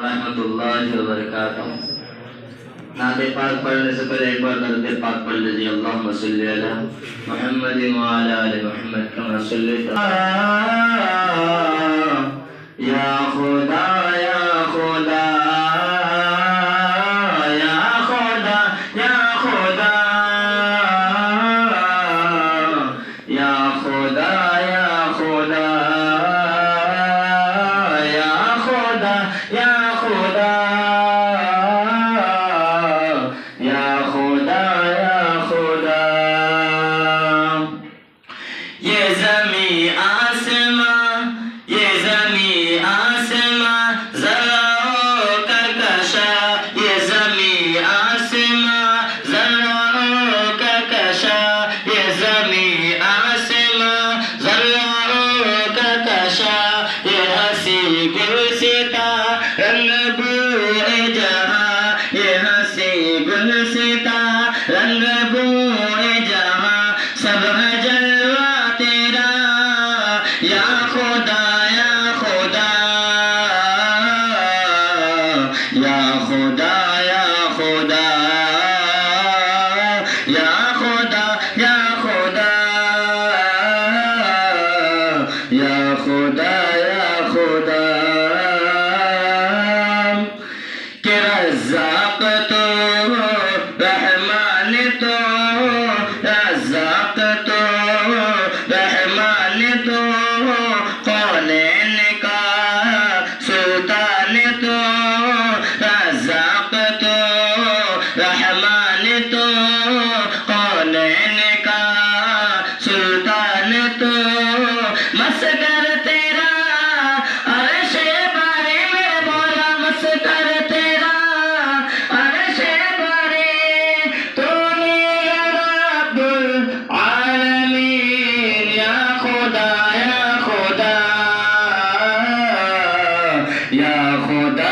रहमतुल्लाहि व बरकातुहू। नाते पाक पढ़ने से पहले एक बार दरूद पाक पढ़ लीजिए। अल्लाहुम्मा सल्लि अला मुहम्मद व अला आलि मुहम्मद कमा सल्लैता या खुदा या खुदा या खुदा या खुदा या खुदा या खुदा या खुदा या खुदा या खुदा या खुदा। ये ज़मी आसमां ये ज़मी आसमां ज़राओं का कशा ये ज़मी आसमां ज़राओं का कशा ये ज़मी आसमां ज़राओं का कशा ये हंसी गुलसिता रंग बूए जहाँ ये हंसी गुलसिता रंग बूए जहाँ सब है जलवा तेरा या खुदा या खुदा या खुदा या खुदा या खुदा या खुदा या खुदा या खुदा। कि रज़्ज़ाक़ तो रहमान तो रज़्ज़ाक़ तो रहमान तो कौनैन का सुल्तान तो रज़्ज़ाक़ तो रहमान तो कौनैन का सुल्तान तो मस्कर तेरा अर्शे बारे में बोला मस्कर तेरा अर्शे बारे तूने रब्बुल आलमीन या खुदा या खुदा या खुदा